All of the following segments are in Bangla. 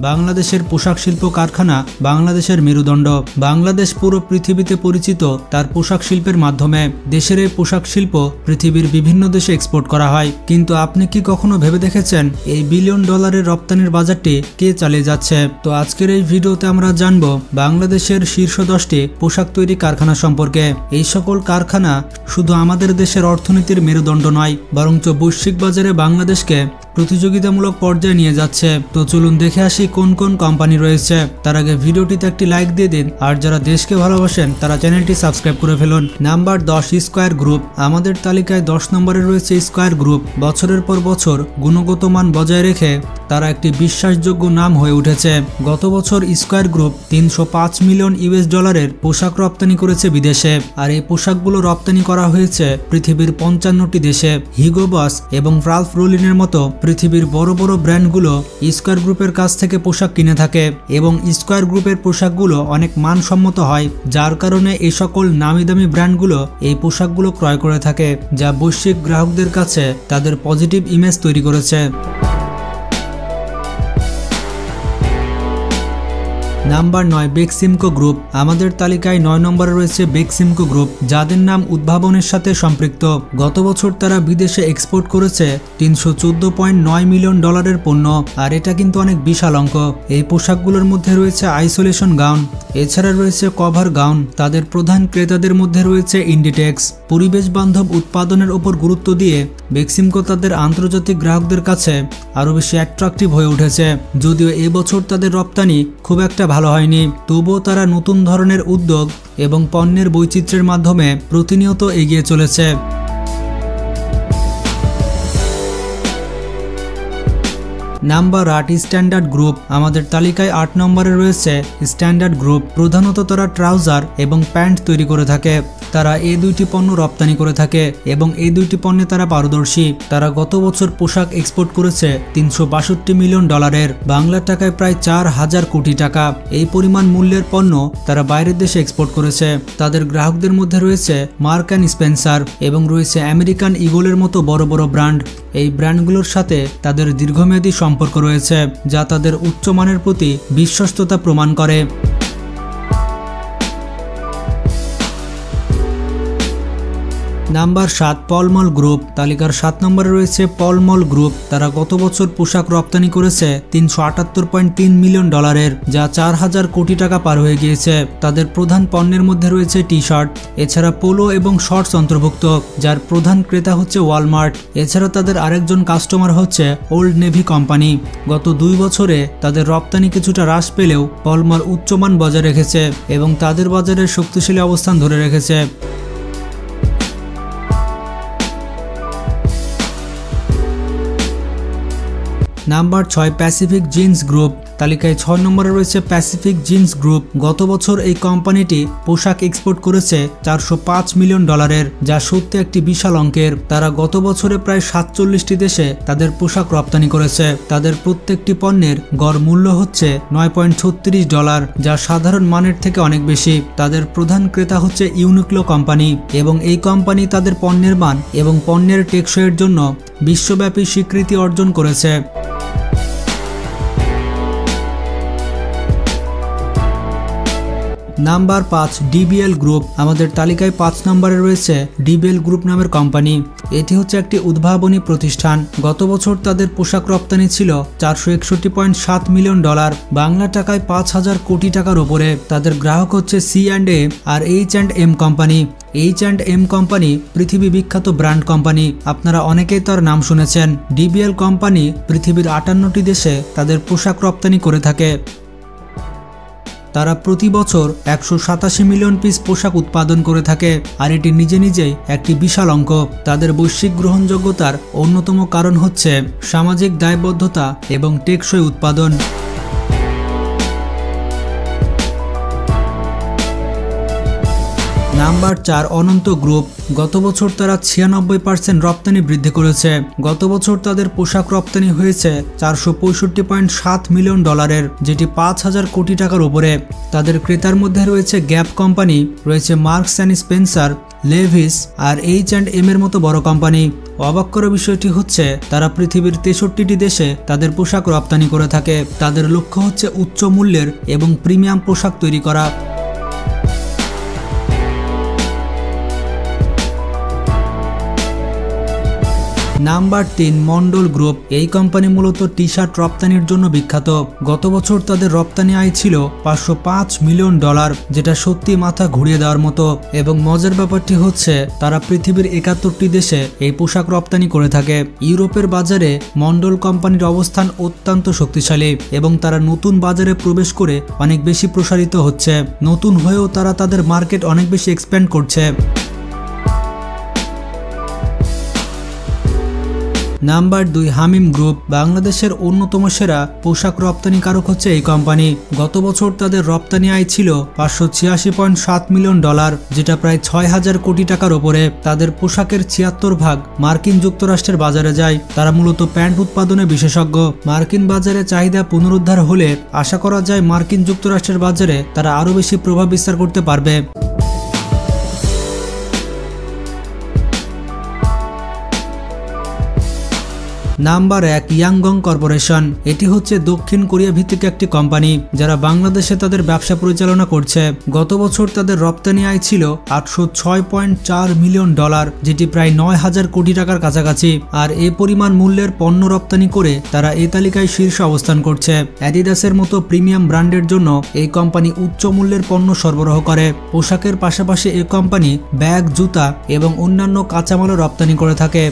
বাংলাদেশের পোশাক শিল্প কারখানা বাংলাদেশের মেরুদণ্ড। বাংলাদেশ পুরো পৃথিবীতে পরিচিত তার পোশাক শিল্পের মাধ্যমে। দেশের এই পোশাক শিল্প পৃথিবীর বিভিন্ন দেশে এক্সপোর্ট করা হয়। কিন্তু আপনি কি কখনো ভেবে দেখেছেন এই বিলিয়ন ডলারের রপ্তানির বাজারটি কে চালিয়ে যাচ্ছে? তো আজকের এই ভিডিওতে আমরা জানব বাংলাদেশের শীর্ষ 10টি পোশাক তৈরি কারখানা সম্পর্কে। এই সকল কারখানা শুধু আমাদের দেশের অর্থনীতির মেরুদণ্ড নয়, বরঞ্চ বৈশ্বিক বাজারে বাংলাদেশকে প্রতিযোগিতামূলক পর্যায়ে নিয়ে যাচ্ছে। তো চলুন দেখে আসি কোন কোন কোম্পানি রয়েছে। তার আগে ভিডিওটিতে একটি লাইক দিয়ে দিন, আর যারা দেশকে ভালোবাসেন তারা চ্যানেলটি সাবস্ক্রাইব করে ফেলুন। Number 10, square group. আমাদের তালিকায় 10 নম্বরে রয়েছে স্কয়ার গ্রুপ। বছরের পর বছর গুণগত মান বজায় রেখে তারা একটি বিশ্বাসযোগ্য নাম হয়ে উঠেছে। গত বছর স্কয়ার গ্রুপ 305 মিলিয়ন ইউএস ডলারের পোশাক রপ্তানি করেছে বিদেশে। আর এই পোশাকগুলো রপ্তানি করা হয়েছে পৃথিবীর 55টি দেশে। হিগো বস এবং রাল্ফ রোলিনের মতো পৃথিবীর বড় বড় ব্র্যান্ডগুলো স্কয়ার গ্রুপের কাছ থেকে পোশাক কিনে থাকে এবং স্কয়ার গ্রুপের পোশাকগুলো অনেক মানসম্মত হয়, যার কারণে এই সকল নামি দামি ব্র্যান্ডগুলো এই পোশাকগুলো ক্রয় করে থাকে, যা বৈশ্বিক গ্রাহকদের কাছে তাদের পজিটিভ ইমেজ তৈরি করেছে। Number 9, Beximco group. আমাদের তালিকায় 9 নম্বরে রয়েছে বেক্সিমকো গ্রুপ, যাদের নাম উদ্ভাবনের সাথে সম্পৃক্ত। গত বছর তারা বিদেশে এক্সপোর্ট করেছে 314.9 মিলিয়ন ডলারের পণ্য, আর এটা কিন্তু অনেক বিশাল অঙ্ক। এই পোশাকগুলোর মধ্যে রয়েছে আইসোলেশন গাউন, এছাড়া রয়েছে কভার গাউন। তাদের প্রধান ক্রেতাদের মধ্যে রয়েছে ইন্ডিটেক্স। পরিবেশ বান্ধব উৎপাদনের উপর গুরুত্ব দিয়ে বেক্সিমকো তাদের আন্তর্জাতিক গ্রাহকদের কাছে আরও বেশি অ্যাট্রাকটিভ হয়ে উঠেছে। যদিও এবছর তাদের রপ্তানি খুব একটা ভালো হয়নি, তবুও তারা নতুন ধরনের উদ্যোগ এবং পণ্যের বৈচিত্র্যের মাধ্যমে প্রতিনিয়ত এগিয়ে চলেছে। Number 8, standard group. আমাদের তালিকায় 8 নম্বরে রয়েছে স্ট্যান্ডার্ড গ্রুপ। প্রধানত তারা ট্রাউজার এবং প্যান্ট তৈরি করে থাকে। তারা এই দুইটি পণ্য রপ্তানি করে থাকে এবং এই দুইটি পণ্যে তারা পারদর্শী। তারা গত বছর পোশাক এক্সপোর্ট করেছে 362 মিলিয়ন ডলারের, বাংলা টাকায় প্রায় 4000 কোটি টাকা। এই পরিমাণ মূল্যের পণ্য তারা বাইরের দেশে এক্সপোর্ট করেছে। তাদের গ্রাহকদের মধ্যে রয়েছে মার্ক অ্যান্ড স্পেন্সার এবং রয়েছে আমেরিকান ইগলের মতো বড় বড় ব্র্যান্ড। এই ব্র্যান্ডগুলোর সাথে তাদের দীর্ঘমেয়াদী সম্পর্ক রয়েছে, যা তাদের উচ্চমানের প্রতি বিশ্বস্ততা প্রমাণ করে। Number 7, পলমল group. তালিকার 7 নম্বরে রয়েছে পলমল গ্রুপ। তারা গত বছর পোশাক রপ্তানি করেছে 378.3 মিলিয়ন ডলারের, যা 4000 কোটি টাকা পার হয়ে গিয়েছে। তাদের প্রধান পণ্যের মধ্যে রয়েছে টি শার্ট, এছাড়া পোলো এবং শর্টস অন্তর্ভুক্ত, যার প্রধান ক্রেতা হচ্ছে ওয়ালমার্ট। এছাড়া তাদের আরেকজন কাস্টমার হচ্ছে ওল্ড নেভি কোম্পানি। গত 2 বছরে তাদের রপ্তানি কিছুটা হ্রাস পেলেও পলমল উচ্চমান বজায় রেখেছে এবং তাদের বাজারের শক্তিশালী অবস্থান ধরে রেখেছে। Number 6, Pacific jeans group. তালিকায় 6 নম্বরে রয়েছে প্যাসিফিক জিন্স গ্রুপ। গত বছর এই কোম্পানিটি পোশাক এক্সপোর্ট করেছে 405 মিলিয়ন ডলারের, যা সত্যি একটি বিশাল অঙ্কের। তারা গত বছরে প্রায় 47টি দেশে তাদের পোশাক রপ্তানি করেছে। তাদের প্রত্যেকটি পণ্যের গড় মূল্য হচ্ছে $9.36, যা সাধারণ মানের থেকে অনেক বেশি। তাদের প্রধান ক্রেতা হচ্ছে ইউনিক্লো কোম্পানি এবং এই কোম্পানি তাদের পণ্যের মান এবং পণ্যের টেকসইয়ের জন্য বিশ্বব্যাপী স্বীকৃতি অর্জন করেছে। Number 5, DBL group. আমাদের তালিকায় 5 নম্বরে রয়েছে ডিবিএল গ্রুপ নামের কোম্পানি। এটি হচ্ছে একটি উদ্ভাবনী প্রতিষ্ঠান। গত বছর তাদের পোশাক রপ্তানি ছিল 461.7 মিলিয়ন ডলার, বাংলা টাকায় 5000 কোটি টাকার উপরে। তাদের গ্রাহক হচ্ছে C&A আর H&M কোম্পানি। H&M কোম্পানি পৃথিবী বিখ্যাত ব্র্যান্ড কোম্পানি, আপনারা অনেকেই তার নাম শুনেছেন। ডিবিএল কোম্পানি পৃথিবীর 58টি দেশে তাদের পোশাক রপ্তানি করে থাকে। তারা প্রতি বছর 187 মিলিয়ন পিস পোশাক উৎপাদন করে থাকে, আর এটি নিজে নিজেই একটি বিশাল অঙ্ক। তাদের বৈশ্বিক গ্রহণযোগ্যতার অন্যতম কারণ হচ্ছে সামাজিক দায়বদ্ধতা এবং টেকসই উৎপাদন। নাম্বার 4, অনন্ত গ্রুপ। গত বছর তারা 96% রপ্তানি বৃদ্ধি করেছে। গত বছর তাদের পোশাক রপ্তানি হয়েছে 465.7 মিলিয়ন ডলারের, যেটি 5000 কোটি টাকার উপরে। তাদের ক্রেতার মধ্যে রয়েছে গ্যাপ কোম্পানি, রয়েছে মার্কস অ্যান্ড স্পেন্সার, লেভিস আর H&M এর মতো বড় কোম্পানি। অবাক করা বিষয়টি হচ্ছে তারা পৃথিবীর 63টি দেশে তাদের পোশাক রপ্তানি করে থাকে। তাদের লক্ষ্য হচ্ছে উচ্চ মূল্যের এবং প্রিমিয়াম পোশাক তৈরি করা। Number 3, Mondal group. এই কোম্পানি মূলত টি শার্ট রপ্তানির জন্য বিখ্যাত। গত বছর তাদের রপ্তানি আয় ছিল $505 মিলিয়ন, যেটা সত্যি মাথা ঘুরিয়ে দেওয়ার মতো। এবং মজার ব্যাপারটি হচ্ছে তারা পৃথিবীর 71টি দেশে এই পোশাক রপ্তানি করে থাকে। ইউরোপের বাজারে মন্ডল কোম্পানির অবস্থান অত্যন্ত শক্তিশালী এবং তারা নতুন বাজারে প্রবেশ করে অনেক বেশি প্রসারিত হচ্ছে। নতুন হয়েও তারা তাদের মার্কেট অনেক বেশি এক্সপ্যান্ড করছে। নাম্বার 2, হামিম গ্রুপ। বাংলাদেশের অন্যতম সেরা পোশাক রপ্তানিকারক হচ্ছে এই কোম্পানি। গত বছর তাদের রপ্তানি আয় ছিল $586.7 মিলিয়ন, যেটা প্রায় 6000 কোটি টাকার ওপরে। তাদের পোশাকের 76% মার্কিন যুক্তরাষ্ট্রের বাজারে যায়। তারা মূলত প্যান্ট উৎপাদনে বিশেষজ্ঞ। মার্কিন বাজারে চাহিদা পুনরুদ্ধার হলে আশা করা যায় মার্কিন যুক্তরাষ্ট্রের বাজারে তারা আরও বেশি প্রভাব বিস্তার করতে পারবে। Number 1, Youngone Corporation. এটি হচ্ছে দক্ষিণ কোরিয়া ভিত্তিক একটি কোম্পানি যারা বাংলাদেশে তাদের ব্যবসা পরিচালনা করছে। গত বছর তাদের রপ্তানি আয় ছিল $806.4 মিলিয়ন, যেটি প্রায় 9000 কোটি টাকার কাছাকাছি। আর এ পরিমাণ মূল্যের পণ্য রপ্তানি করে তারা এই তালিকায় শীর্ষে অবস্থান করছে। অ্যাডিডাসের মতো প্রিমিয়াম ব্র্যান্ডের জন্য এই কোম্পানি উচ্চ মূল্যের পণ্য সরবরাহ করে। পোশাকের পাশাপাশি এই কোম্পানি ব্যাগ, জুতা এবং অন্যান্য কাঁচামালও রপ্তানি করে থাকে।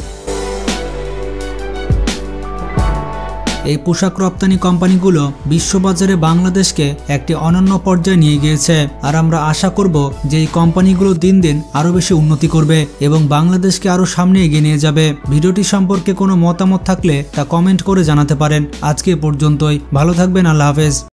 এই পোশাক রপ্তানি কোম্পানিগুলো বিশ্ববাজারে বাংলাদেশকে একটি অনন্য পর্যায়ে নিয়ে গিয়েছে। আর আমরা আশা করব যে এই কোম্পানিগুলো দিন দিন আরও বেশি উন্নতি করবে এবং বাংলাদেশকে আরও সামনে এগিয়ে নিয়ে যাবে। ভিডিওটি সম্পর্কে কোনো মতামত থাকলে তা কমেন্ট করে জানাতে পারেন। আজকে পর্যন্তই, ভালো থাকবেন, আল্লাহ হাফেজ।